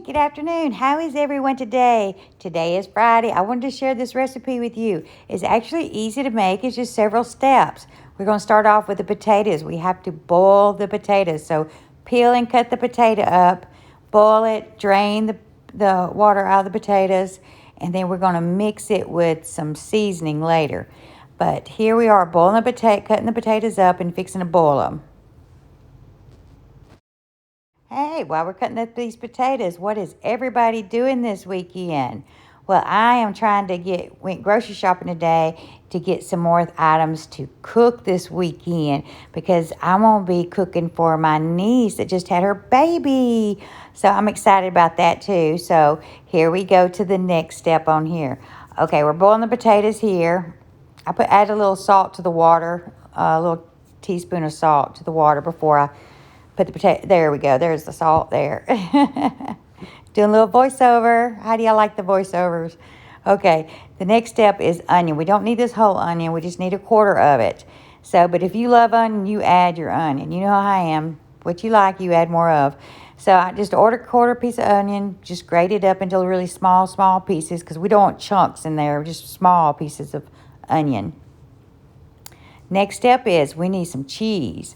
Good afternoon. How is everyone today? Today is Friday. I wanted to share this recipe with you. It's actually easy to make. It's just several steps. We're going to start off with the potatoes. We have to boil the potatoes. So peel and cut the potato up, boil it, drain the water out of the potatoes, and then we're going to mix it with some seasoning later. But here we are boiling the cutting the potatoes up and fixing to boil them. Hey, while we're cutting up these potatoes, what is everybody doing this weekend? Well, I am trying to went grocery shopping today to get some more items to cook this weekend because I'm going to be cooking for my niece that just had her baby. So I'm excited about that too. So here we go to the next step on here. Okay, we're boiling the potatoes here. Add a little salt to the water, a little teaspoon of salt to the water before I put the potato. There we go. There's the salt there. Doing a little voiceover. How do y'all like the voiceovers? Okay, the next step is onion. We don't need this whole onion. We just need a quarter of it. So, but if you love onion, you add your onion. You know how I am. What you like, you add more of. So I just ordered a quarter piece of onion. Just grate it up into really small pieces because we don't want chunks in there. Just small pieces of onion. Next step is we need some cheese.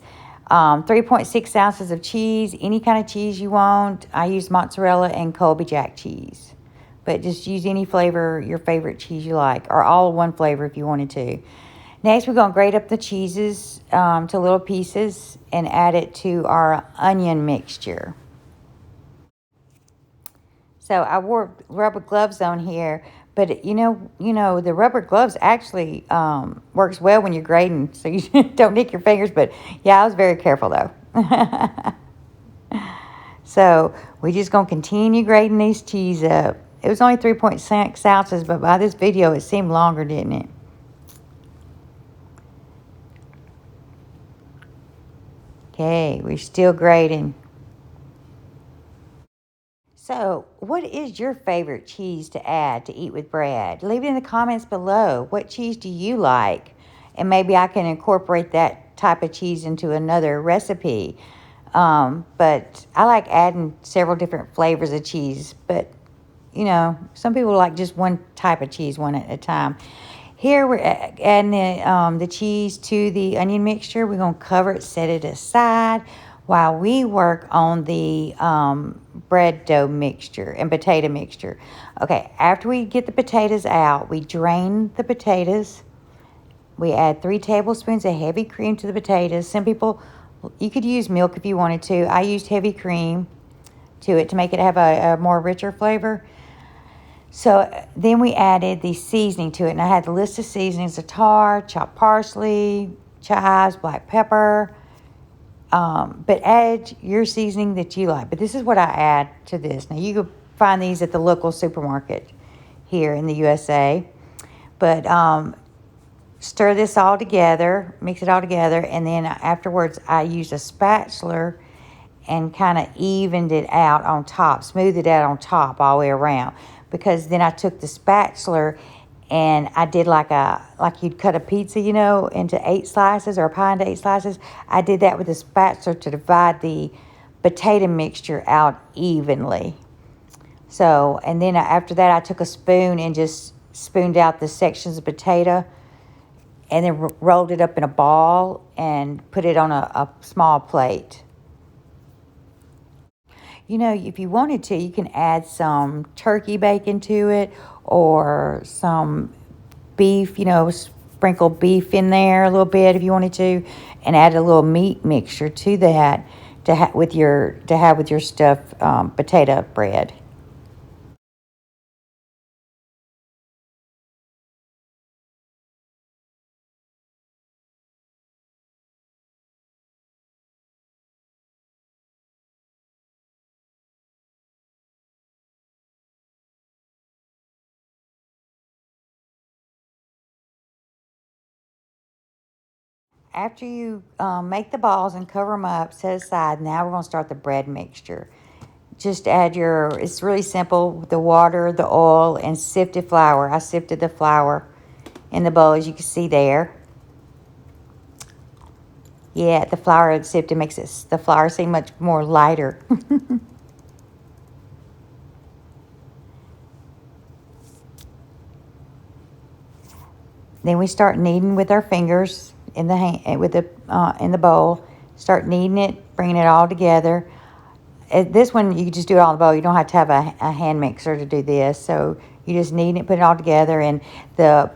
3.6 ounces of cheese, any kind of cheese you want. I use mozzarella and Colby Jack cheese. But just use any flavor, your favorite cheese you like, or all one flavor if you wanted to. Next, we're going to grate up the cheeses to little pieces and add it to our onion mixture. So I wore rubber gloves on here, but you know the rubber gloves actually works well when you're grating, so you don't nick your fingers. But yeah, I was very careful though. So we're just gonna continue grating these cheese up. It was only 3.6 ounces, but by this video it seemed longer, didn't it? Okay, we're still grating. So, what is your favorite cheese to add to eat with bread? Leave it in the comments below. What cheese do you like? And maybe I can incorporate that type of cheese into another recipe. But I like adding several different flavors of cheese. But, some people like just one type of cheese, one at a time. Here we're adding the cheese to the onion mixture. We're going to cover it, set it aside while we work on the bread dough mixture and potato mixture. Okay, after we get the potatoes out, we drain the potatoes. We add 3 tablespoons of heavy cream to the potatoes. Some people, you could use milk if you wanted to. I used heavy cream to it to make it have a more richer flavor. So then we added the seasoning to it, and I had the list of seasonings: tar, chopped parsley, chives, black pepper. But add your seasoning that you like. But this is what I add to this. Now, you can find these at the local supermarket here in the USA. But stir this all together, mix it all together, and then afterwards I used a spatula and kind of evened it out on top, smoothed it out on top all the way around. Because then I took the spatula and I did like you'd cut a pizza, into 8 slices, or a pie into 8 slices. I did that with a spatula to divide the potato mixture out evenly. So, and then after that, I took a spoon and just spooned out the sections of potato and then rolled it up in a ball and put it on a small plate. If you wanted to, you can add some turkey bacon to it or some beef, sprinkle beef in there a little bit if you wanted to, and add a little meat mixture to that to have with your stuffed potato bread. After you make the balls and cover them up, set aside. Now we're going to start the bread mixture. Just add it's really simple, the water, the oil, and sifted flour. I sifted the flour in the bowl, as you can see there. Yeah, the flour sifted makes the flour seem much more lighter. Then we start kneading with our fingers in the hand, in the bowl. Start kneading it, bringing it all together. This one you just do it all in the bowl. You don't have to have a hand mixer to do this. So you just knead it, put it all together, and the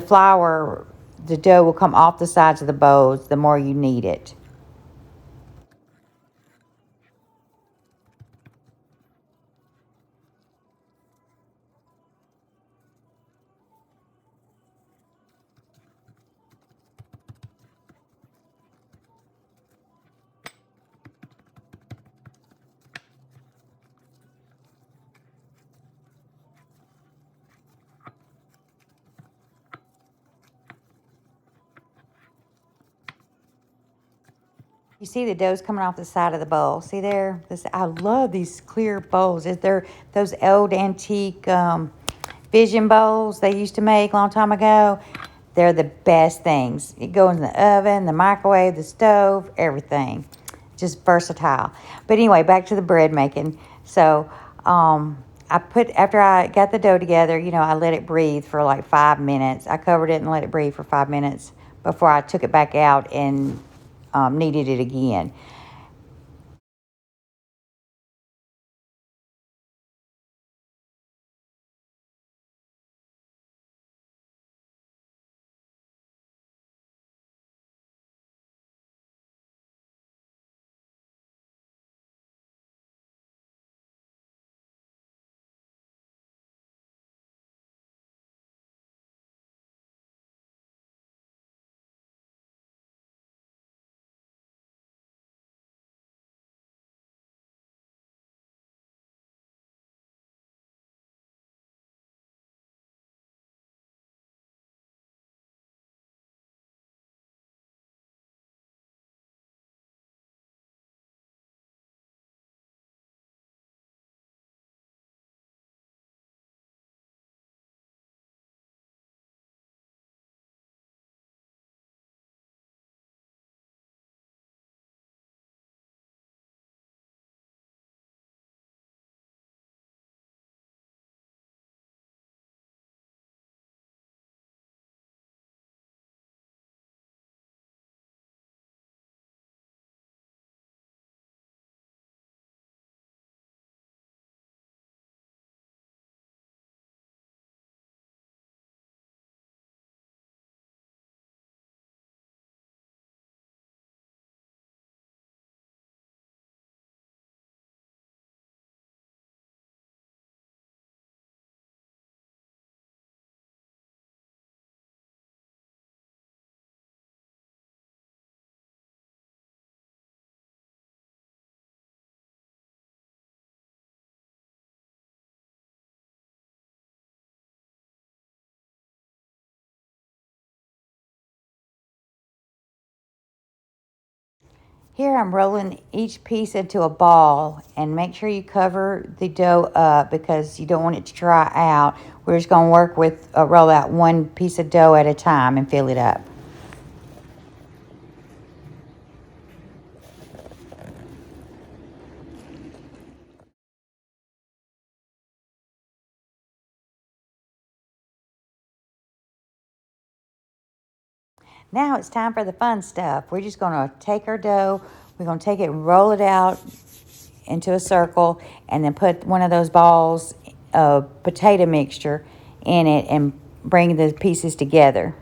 flour, the dough will come off the sides of the bowls the more you knead it. You see the dough's coming off the side of the bowl. See there? I love these clear bowls. They're those old antique vision bowls they used to make a long time ago. They're the best things. You go in the oven, the microwave, the stove, everything. Just versatile. But anyway, back to the bread making. So after I got the dough together, I let it breathe for like 5 minutes. I covered it and let it breathe for 5 minutes before I took it back out and kneaded it again. Here I'm rolling each piece into a ball, and make sure you cover the dough up because you don't want it to dry out. We're just going to work with roll out one piece of dough at a time and fill it up. Now it's time for the fun stuff. We're just going to take our dough, we're going to take it and roll it out into a circle, and then put one of those balls of potato mixture in it and bring the pieces together.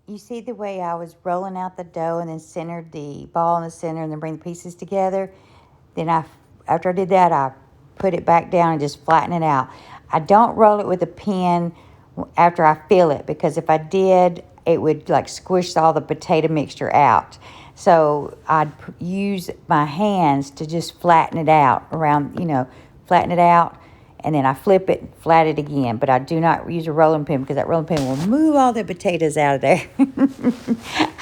you see the way I was rolling out the dough and then centered the ball in the center and then bring the pieces together? Then after I did that, I put it back down and just flatten it out. I don't roll it with a pin after I fill it, because if I did, it would like squish all the potato mixture out. So I'd use my hands to just flatten it out around, flatten it out, and then I flip it, flat it again. But I do not use a rolling pin, because that rolling pin will move all the potatoes out of there.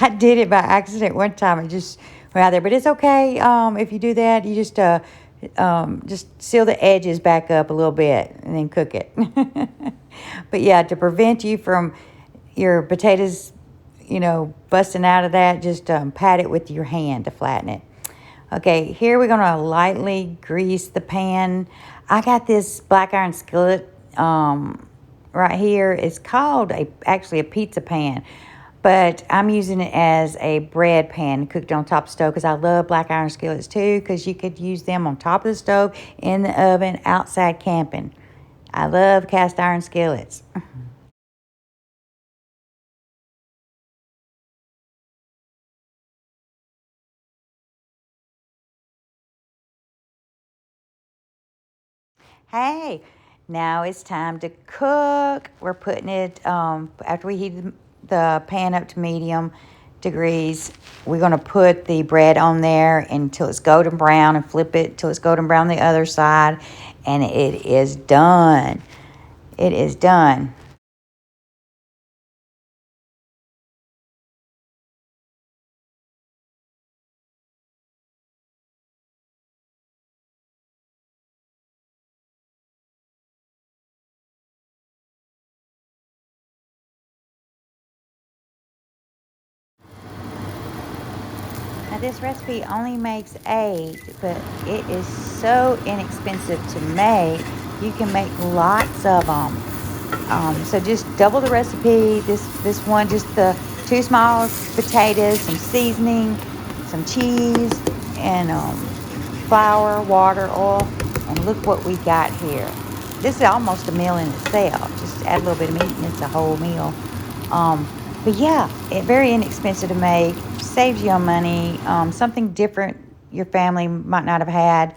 I did it by accident one time. It just went out there. But it's okay if you do that. You just seal the edges back up a little bit and then cook it. But yeah, to prevent you from your potatoes, busting out of that, just pat it with your hand to flatten it. Okay, here we're going to lightly grease the pan. I got this black iron skillet right here. It's called actually a pizza pan, but I'm using it as a bread pan cooked on top of the stove, because I love black iron skillets too, because you could use them on top of the stove, in the oven, outside camping. I love cast iron skillets. Hey, now it's time to cook. We're putting it, after we heat the pan up to medium degrees, we're going to put the bread on there until it's golden brown, and flip it till it's golden brown the other side, and it is done. It is done. Now this recipe only makes 8, but it is so inexpensive to make. You can make lots of them. So just double the recipe. This one, just the 2 small potatoes, some seasoning, some cheese, and flour, water, oil. And look what we got here. This is almost a meal in itself. Just add a little bit of meat and it's a whole meal. But yeah, very inexpensive to make. Saves you on money. Something different your family might not have had.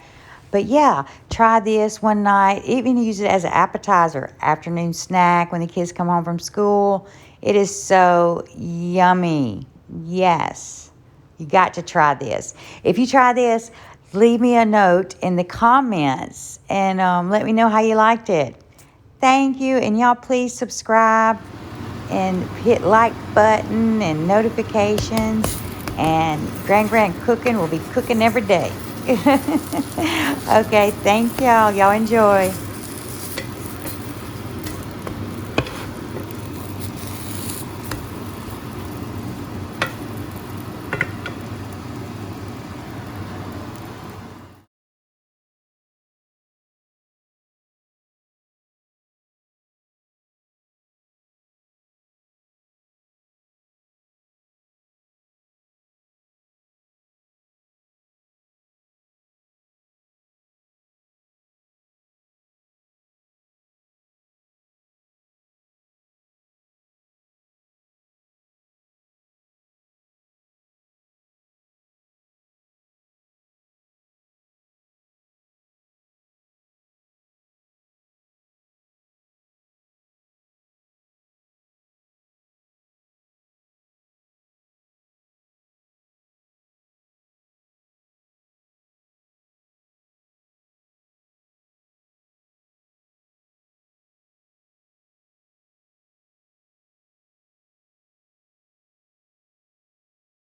But yeah, try this one night. Even use it as an appetizer, afternoon snack when the kids come home from school. It is so yummy. Yes, you got to try this. If you try this, leave me a note in the comments and let me know how you liked it. Thank you, and y'all please subscribe and hit like button and notifications. And GranGran Cooking will be cooking every day. Okay, thank y'all. Y'all enjoy.